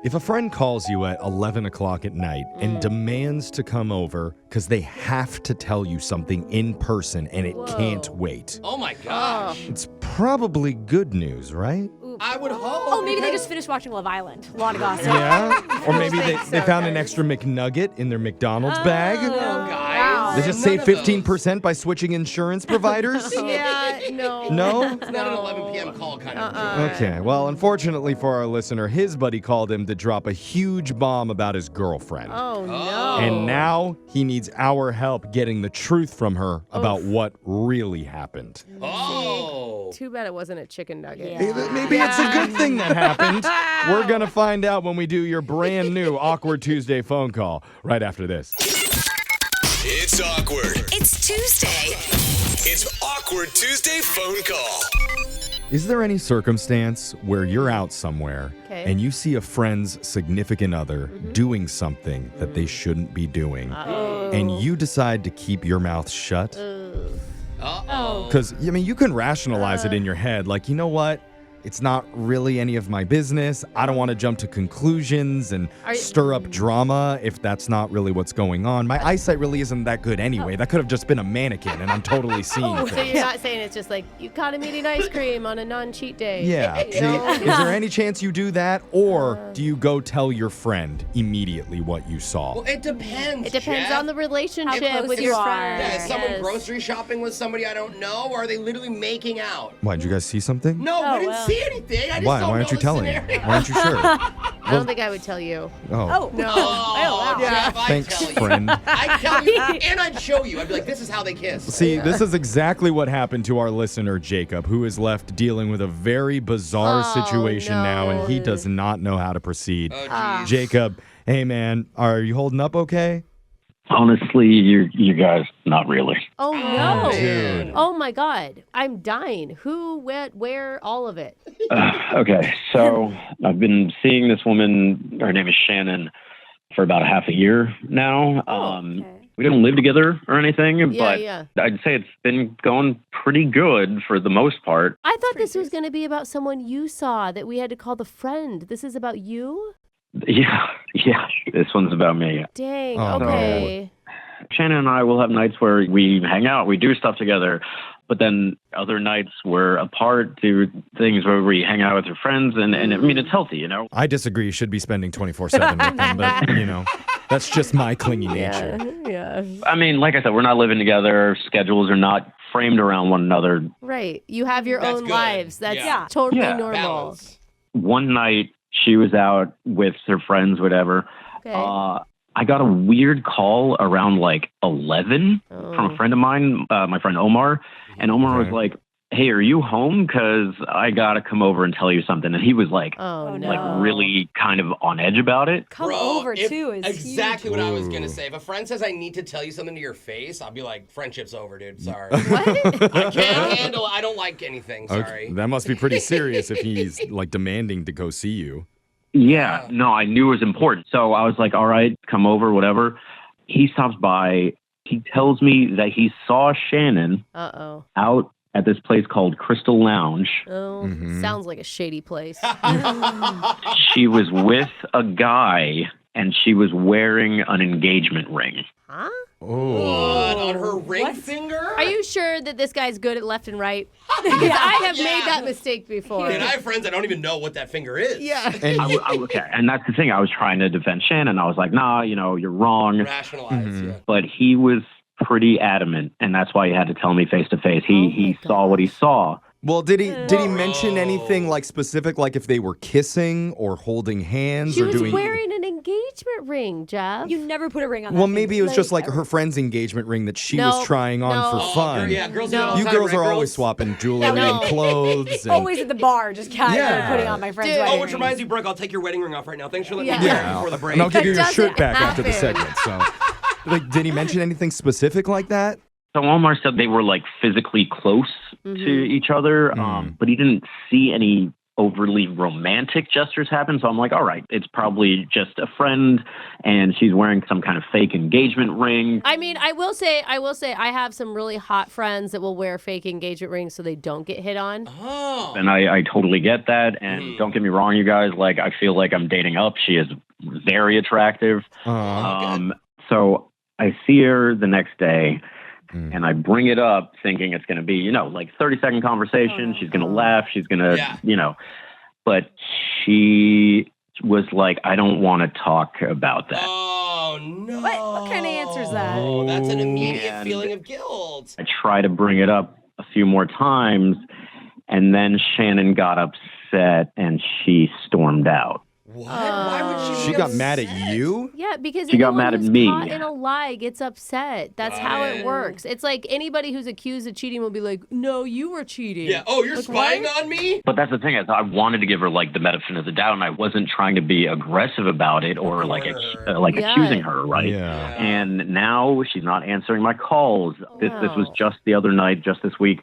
If a friend calls you at 11 o'clock at night and demands to come over because they have to tell you something in person and it can't wait, Oh my gosh. it's probably good news, right? I would hope. Oh, maybe they just finished watching Love Island. A lot of gossip. Yeah? Or maybe they found an extra McNugget in their McDonald's bag. No, guys. They just saved 15% by switching insurance providers? Yeah, no. No? It's not an 11 p.m. call kind of joke. Okay, well, unfortunately for our listener, his buddy called him to drop a huge bomb about his girlfriend. Oh, no. And now he needs our help getting the truth from her about what really happened. Oh. Too bad it wasn't a chicken nugget. Yeah. Maybe it's a good thing that happened. We're going to find out when we do your brand new Awkward Tuesday phone call right after this. It's awkward. It's Tuesday. It's Awkward Tuesday phone call. Is there any circumstance where you're out somewhere and you see a friend's significant other doing something that they shouldn't be doing, and you decide to keep your mouth shut? Uh-oh. Because, I mean, you can rationalize it in your head, like, you know what? It's not really any of my business. I don't want to jump to conclusions and stir up drama if that's not really what's going on. My eyesight really isn't that good anyway. That could have just been a mannequin, and I'm totally seeing So things. you're not saying it's just like, you caught him eating ice cream on a non-cheat day. Yeah. You know? Is there any chance you do that? Or do you go tell your friend immediately what you saw? Well, it depends. It depends Jeff. on the relationship How close with you your are. friend. Yeah, is someone Yes. grocery shopping with somebody I don't know, or are they literally making out? Why, did you guys see something? No, we didn't well. see anything. I just Why? don't Why aren't know you the telling me? scenario. Why aren't you sure? I don't think I would tell you. Oh. No. Oh, wow. Jeff, I'd Thanks, tell you. friend. I'd tell you, and I'd show you. I'd be like, this is how they kiss. See, this is exactly what happened to our listener, Jacob, who is left dealing with a very bizarre situation now, and he does not know how to proceed. Oh, geez. Jacob, hey, man, are you holding up okay? Honestly, you guys, not really. Oh, no. Dude. Oh, my God. I'm dying. Who, what, where, all of it. Okay, so I've been seeing this woman, her name is Shannon, for about a half a year now. Okay. We don't live together or anything, but yeah. I'd say it's been going pretty good for the most part. I thought this was going to be about someone you saw that we had to call the friend. This is about you? Yeah, this one's about me. Dang. Oh, no. Okay. Shannon and I will have nights where we hang out, we do stuff together, but then other nights we're apart, do things where we hang out with our friends, and I mean, it's healthy, you know? I disagree. You should be spending 24/7 with them, but, you know, that's just my clingy nature. Yeah. I mean, like I said, we're not living together. Schedules are not framed around one another. Right. You have your That's own good. lives. That's Yeah. totally Yeah. normal. Balance. One night she was out with her friends, whatever. Okay. I got a weird call around like 11 from a friend of mine, my friend Omar. And Omar was like, hey, are you home? Because I got to come over and tell you something. And he was like, Oh, no. like really kind of on edge about it. Come Bro, over, if- too, is exactly huge. what I was going to say. If a friend says I need to tell you something to your face, I'll be like, friendship's over, dude. Sorry. What? I can't handle I don't like anything. Sorry. Okay, that must be pretty serious if he's, like, demanding to go see you. Yeah, no, I knew it was important. So I was like, all right, come over, whatever. He stops by. He tells me that he saw Shannon Uh-oh. out at this place called Crystal Lounge. Oh, sounds like a shady place. She was with a guy and she was wearing an engagement ring. Huh? Oh. What, on her ring What? finger? Are you sure that this guy's good at left and right? Because I have made that mistake before. Dude, I have friends that don't even know what that finger is. Yeah. Okay, and that's the thing. I was trying to defend Shannon. I was like, nah, you know, you're wrong. Rationalize, yeah. But he was pretty adamant, and that's why he had to tell me face to face. He saw what he saw. Well, did he mention anything, like, specific, like if they were kissing or holding hands She or was doing... wearing an engagement ring, Jeff. You never put a ring on that Well, finger. maybe it was just like her friend's engagement ring that she was trying on for fun. Yeah, girls do No. that all the You time, girls right, are always swapping jewelry No. and clothes. And... Always at the bar, just casually Yeah. putting on my friend's Dude. wedding Oh, which ring. reminds me, Brooke, I'll take your wedding ring off right now. Thanks for letting me Yeah. know before the break. And I'll give you That your shirt doesn't back after the happen. segment. So, like, did he mention anything specific like that? So Omar said they were like physically close to each other, but he didn't see any overly romantic gestures happen. So I'm like, all right, it's probably just a friend and she's wearing some kind of fake engagement ring. I mean, I will say, I have some really hot friends that will wear fake engagement rings so they don't get hit on. Oh. And I totally get that. And don't get me wrong, you guys, like, I feel like I'm dating up. She is very attractive. So I see her the next day. And I bring it up thinking it's going to be, like 30-second conversation. She's going to laugh. She's going to, but she was like, I don't want to talk about that. Oh, no. What kind of answer is that? Oh, that's an immediate feeling of guilt. I try to bring it up a few more times. And then Shannon got upset and she stormed out. What? Why would she She be got mad upset? at you? Yeah, because She got anyone mad at who's me. caught in a lie gets upset. That's how it works. It's like anybody who's accused of cheating will be like, no, you were cheating. Yeah. Oh, you're Like, spying what? on me? But that's the thing is I wanted to give her like the benefit of the doubt, and I wasn't trying to be aggressive about it or like accusing her, right? Yeah. And now she's not answering my calls. This was just the other night, just this week.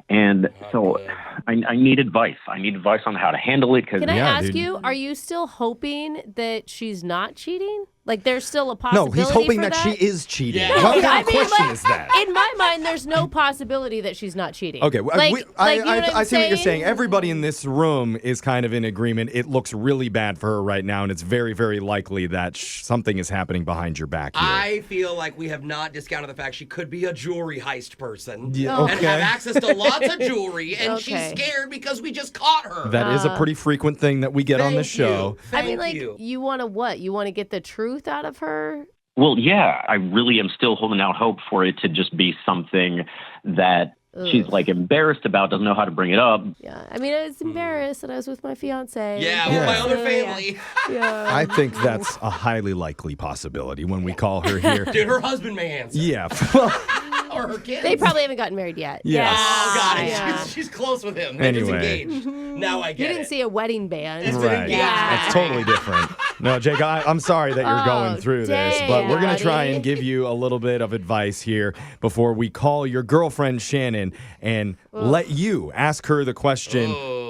And so I need advice. I need advice on how to handle it. Can I ask you, are you still hoping that she's not cheating? Like, there's still a possibility. No, he's hoping for that she is cheating. Yeah. What I kind of mean, question like, is that? In my mind, there's no possibility that she's not cheating. Okay, you know what I see what you're saying? saying. Everybody in this room is kind of in agreement. It looks really bad for her right now, and it's very, very likely that something is happening behind your back here. I feel like we have not discounted the fact she could be a jewelry heist person. Yeah, And have access to lots of jewelry, and she's Okay. scared because we just caught her. That is a pretty frequent thing that we get on the show. I mean, like, you want to what? You want to get the truth out of her? Well, yeah, I really am still holding out hope for it to just be something that she's like embarrassed about, doesn't know how to bring it up. Yeah, I mean, I was embarrassed that I was with my fiance. Yeah, with my other family. Yeah. I think that's a highly likely possibility when we call her here. Dude, her husband may answer. Yeah. Or her kids. They probably haven't gotten married yet. Yes. Oh, got it. Yeah. She's close with him. They're just Anyway. engaged. Now I You get didn't it. see a wedding band. It's Right. engaged. It's totally different. No, Jake, I'm sorry that you're going through this, but we're going to try buddy. and give you a little bit of advice here before we call your girlfriend Shannon and let you ask her the question,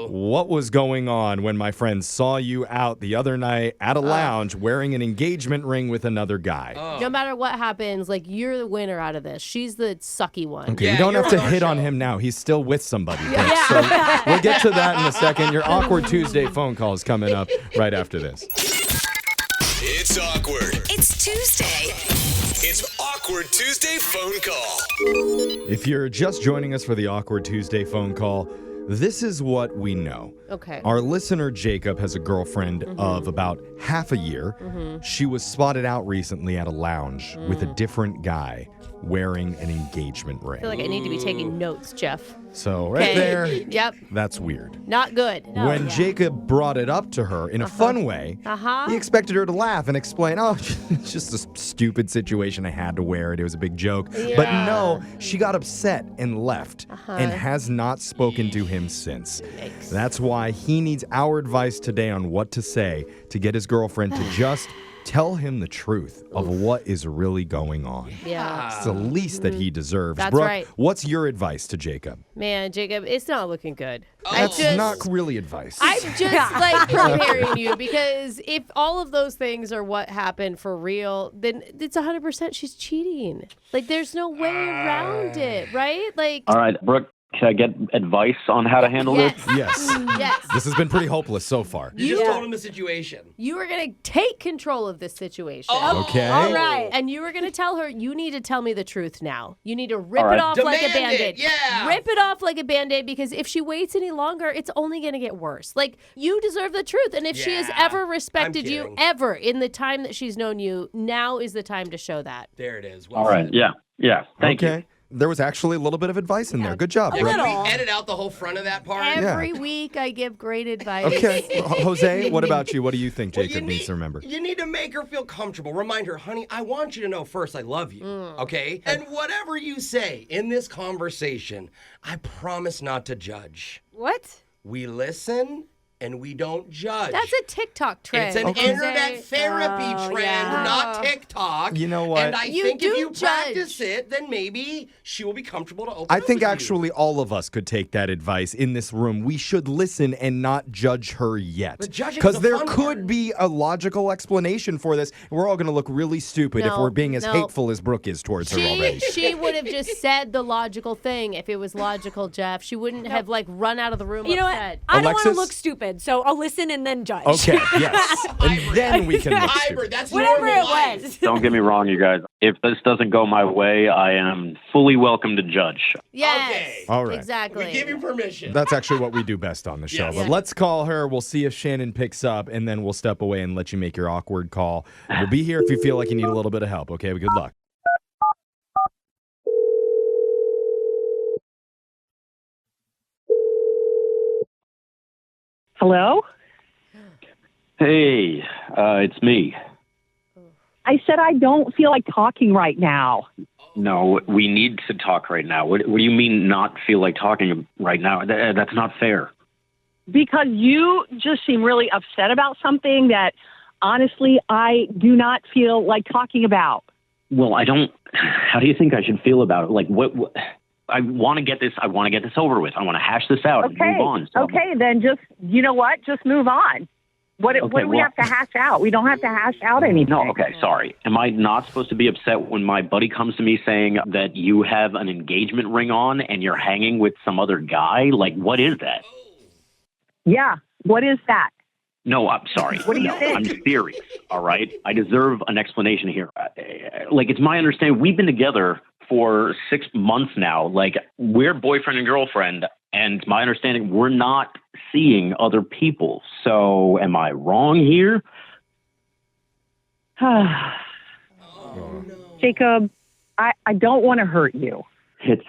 what was going on when my friend saw you out the other night at a lounge wearing an engagement ring with another guy? No matter what happens, like, you're the winner out of this. She's the sucky one. Okay, Yeah, you don't you're have to on our hit on show. him now. He's still with somebody. Brooke. So we'll get to that in a second. Your Awkward Tuesday phone call is coming up right after this. It's awkward. It's Tuesday. It's Awkward Tuesday phone call. If you're just joining us for the Awkward Tuesday phone call, this is what we know. Okay. Our listener, Jacob, has a girlfriend of about half a year. She was spotted out recently at a lounge with a different guy wearing an engagement ring. I feel like I need to be taking notes, Jeff. So right there, Yep. that's weird. Not good. When Jacob brought it up to her in a fun way, he expected her to laugh and explain, oh, it's just a stupid situation. I had to wear it. It was a big joke. But no, she got upset and left and has not spoken to him since. Yikes. That's why he needs our advice today on what to say to get his girlfriend to just tell him the truth of what is really going on. Yeah. It's the least that he deserves. That's Brooke, right. what's your advice to Jacob? Man, Jacob, it's not looking good. That's not really advice. I'm just like preparing you because if all of those things are what happened for real, then it's 100% she's cheating. Like, there's no way around it, right? Like, All right, Brooke, can I get advice on how to handle yes. this? Yes. Yes. This has been pretty hopeless so far. You just told him the situation. You are going to take control of this situation. Okay. All right. And you were going to tell her, you need to tell me the truth now. You need to rip All right. it off like a Demand it, Band-Aid. yeah. Rip it off like a Band-Aid because if she waits any longer, it's only going to get worse. Like, you deserve the truth. And if she has Yeah, ever respected I'm you, kidding. ever, in the time that she's known you, now is the time to show that. There it is. Well All right, said. yeah. Thank you. There was actually a little bit of advice in there. Good job, Yeah, Brooke. can we edit out the whole front of that part? Every week I give great advice. Okay. Jose, what about you? What do you think Well, Jacob needs to remember? You need to make her feel comfortable. Remind her, honey, I want you to know first I love you, okay? And whatever you say in this conversation, I promise not to judge. What? We listen and we don't judge. That's a TikTok trend. It's an Okay. internet therapy trend, yeah. not TikTok. You know what? And I You think if do you judge. practice it, then maybe she will be comfortable to open I up think with you. actually all of us could take that advice in this room. We should listen and not judge her yet. But judging is Because the there fun could part. be a logical explanation for this. We're all going to look really stupid if No, we're being as no. hateful as Brooke is towards her already. She would have just said the logical thing if it was logical, Jeff. She wouldn't have run out of the room You know what? upset. I don't want to Alexis? look stupid, so I'll listen and then judge. Okay, yes. And then we can look Hybrid, stupid. that's Whatever normal it life. was. Don't get me wrong, you guys. If this doesn't go my way, I am fully welcome to judge. Yes. Okay. All right. Exactly. We give you permission. That's actually what we do best on the show. Yes. But let's call her. We'll see if Shannon picks up, and then we'll step away and let you make your awkward call. We'll be here if you feel like you need a little bit of help, okay? Good luck. Hello? Hey, it's me. I said I don't feel like talking right now. No, we need to talk right now. What do you mean not feel like talking right now? That's not fair. Because you just seem really upset about something that, honestly, I do not feel like talking about. Well, I don't. How do you think I should feel about it? Like, what I want to get this. I want to get this over with. I want to hash this out and Okay. move on. So- Okay, then just, you know what? Just move on. What do we well- have to hash out? We don't have to hash out anything. No, okay, sorry. Am I not supposed to be upset when my buddy comes to me saying that you have an engagement ring on and you're hanging with some other guy? Like, what is that? Yeah, what is that? No, I'm sorry. What do you think? I'm serious, all right? I deserve an explanation here. Like, it's my understanding, we've been together for 6 months now. Like, we're boyfriend and girlfriend, and my understanding, we're not seeing other people. So, am I wrong here? Jacob, I don't want to hurt you. It's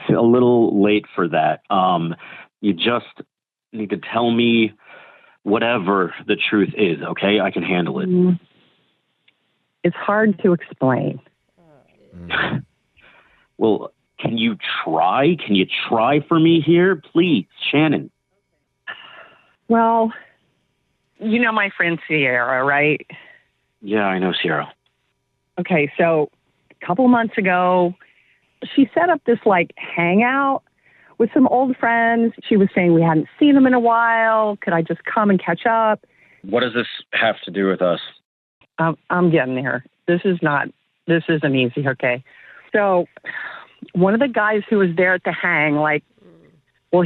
a little late for that. You just need to tell me whatever the truth is, okay? I can handle it. It's hard to explain. Well, can you try? Can you try for me here? Please, Shannon. Well, you know my friend Sierra, right? Yeah, I know, Sierra. Okay, so a couple of months ago, she set up this hangout with some old friends. She was saying we hadn't seen them in a while. Could I just come and catch up? What does this have to do with us? I'm getting there. This isn't easy, okay? So one of the guys who was there at the hang,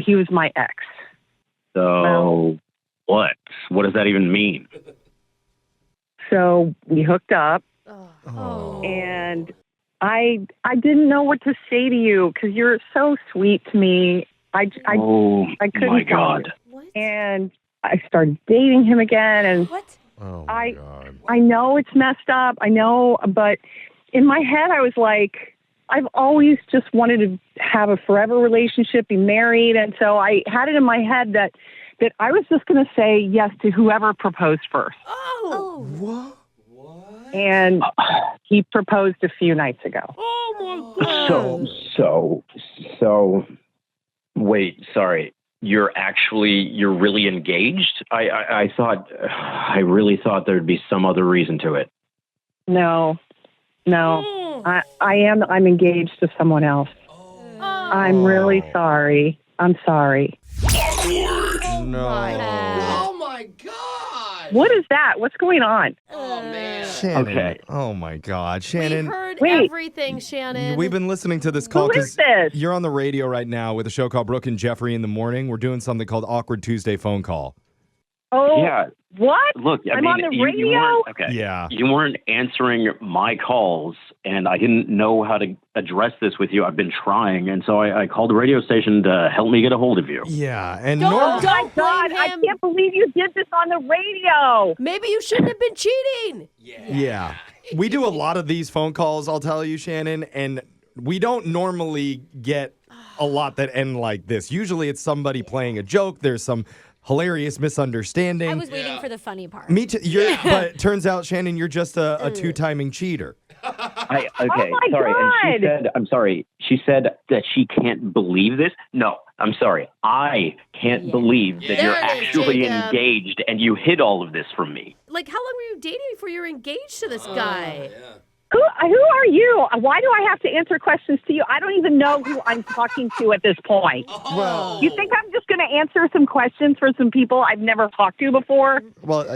he was my ex. So, what? What does that even mean? So we hooked up, Oh. and I didn't know what to say to you because you're so sweet to me. I couldn't my tell God. you. What? And I started dating him again, and What? Oh, my God. I know it's messed up. I know, but in my head, I was like, I've always just wanted to have a forever relationship, be married. And so I had it in my head that I was just going to say yes to whoever proposed first. Oh. What? And he proposed a few nights ago. Oh my God. So, wait, sorry. You're really engaged? I really thought there'd be some other reason to it. No. I'm engaged to someone else. I'm really sorry. I'm sorry. No. Oh my God! What is that? What's going on? Oh man! Shannon. Okay. Oh, my God. We Shannon. heard Wait. everything, Shannon. We've been listening to this call Who because is this? you're on the radio right now with a show called Brooke and Jeffrey in the Morning. We're doing something called Awkward Tuesday Phone Call. Oh, Yeah, what? look, I'm on the you radio? weren't, okay. Yeah. You weren't answering my calls, and I didn't know how to address this with you. I've been trying, and so I called the radio station to help me get a hold of you. Yeah. And Don't- normally. don't- God, blame I him. can't believe you did this on the radio. Maybe you shouldn't have been cheating. Yeah. We do a lot of these phone calls, I'll tell you, Shannon, and we don't normally get a lot that end like this. Usually it's somebody playing a joke. There's some hilarious misunderstanding. I was waiting for the funny part. Me too. But it turns out, Shannon, you're just a two-timing cheater. Okay, Oh my sorry. And God. I'm sorry. She said that she can't believe this. No, I'm sorry. I can't believe that There you're it is, actually Jacob. engaged and you hid all of this from me. Like, how long were you dating before you were engaged to this guy? Who are you? Why do I have to answer questions to you? I don't even know who I'm talking to at this point. Well, You think I'm just going to answer some questions for some people I've never talked to before?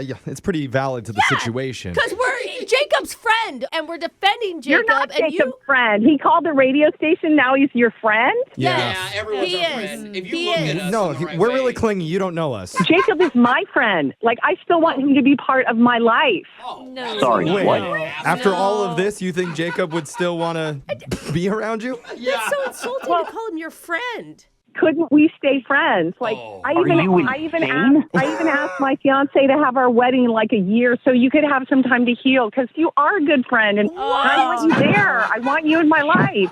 yeah, it's pretty valid to the situation. Because we're Jacob's friend, and we're defending Jacob. You're not and Jacob's friend. He called the radio station. Now he's your friend? Yeah. Yeah, everyone's He our is. friend. If you He look is. at us No, in the right we're way. really clingy. You don't know us. Jacob is my friend. Like, I still want him to be part of my life. No. Sorry, Wait, what? after all of this, you think Jacob would still want to be around you? That's so insulting to call him your friend. Couldn't we stay friends? Like, I Are even you insane? asked my fiance to have our wedding in like a year so you could have some time to heal because you are a good friend and I want you there. I want you in my life.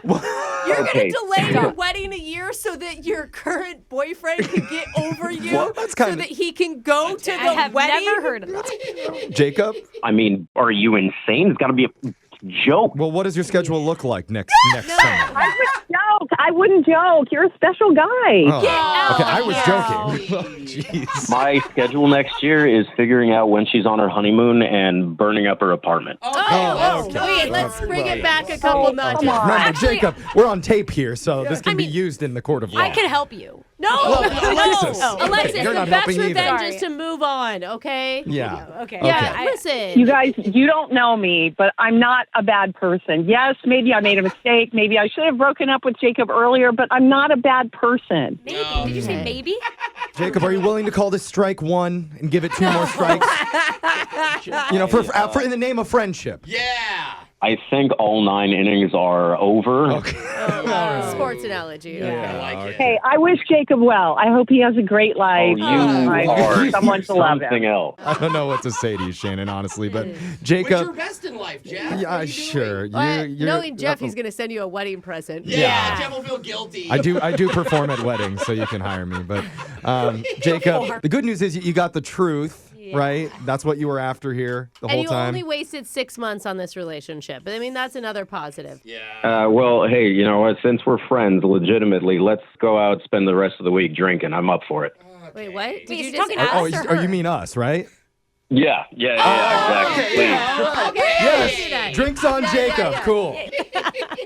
You're Okay. going to delay your wedding a year so that your current boyfriend can get over you? Well, that's so kinda- that he can go to the I have wedding? never heard of that. Jacob? I mean, are you insane? It's got to be a joke. Well, what does your schedule look like next summer? I wouldn't joke. You're a special guy. Oh, okay, I was out. joking. Jeez. My schedule next year is figuring out when she's on her honeymoon and burning up her apartment. Oh, okay. wait, let's bring it back a couple notches. come on. Remember, Actually- Jacob, we're on tape here, so this can I be mean, used in the court of law. I can help you. No, Alexis. no. Alexis, You're the not best helping either. revenge Sorry. is to move on, okay? Yeah. Okay. Yeah, I- listen. You guys, you don't know me, but I'm not a bad person. Yes, maybe I made a mistake. Maybe I should have broken up with Jacob earlier, but I'm not a bad person. Maybe. Did you say maybe? Jacob, are you willing to call this strike one and give it 2 more strikes? You know, for in the name of friendship. Yeah. I think all 9 innings are over. Sports analogy. Okay. I like it. Hey, I wish Jacob well. I hope he has a great Oh, life. you I are need someone to love something him. else. I don't know what to say to you, Shannon, honestly, but What's your Jacob. best in life, Jeff? What Yeah, are you sure. doing? Knowing Jeff, he's going to send you a wedding present. Yeah, Jeff will feel guilty. I do perform at weddings, so you can hire me. But Jacob, the good news is you got the truth, right? That's what you were after here the And whole you time. only wasted 6 months on this relationship. I mean, that's another positive. Yeah. Well, hey, you know what? Since we're friends, legitimately, let's go out, spend the rest of the week drinking. I'm up for it. Wait, what? Did Wait, you is he just talking to ask? us or you her? mean us, right? Yeah, exactly. Please. Okay, Yes. Drinks on Jacob. Cool.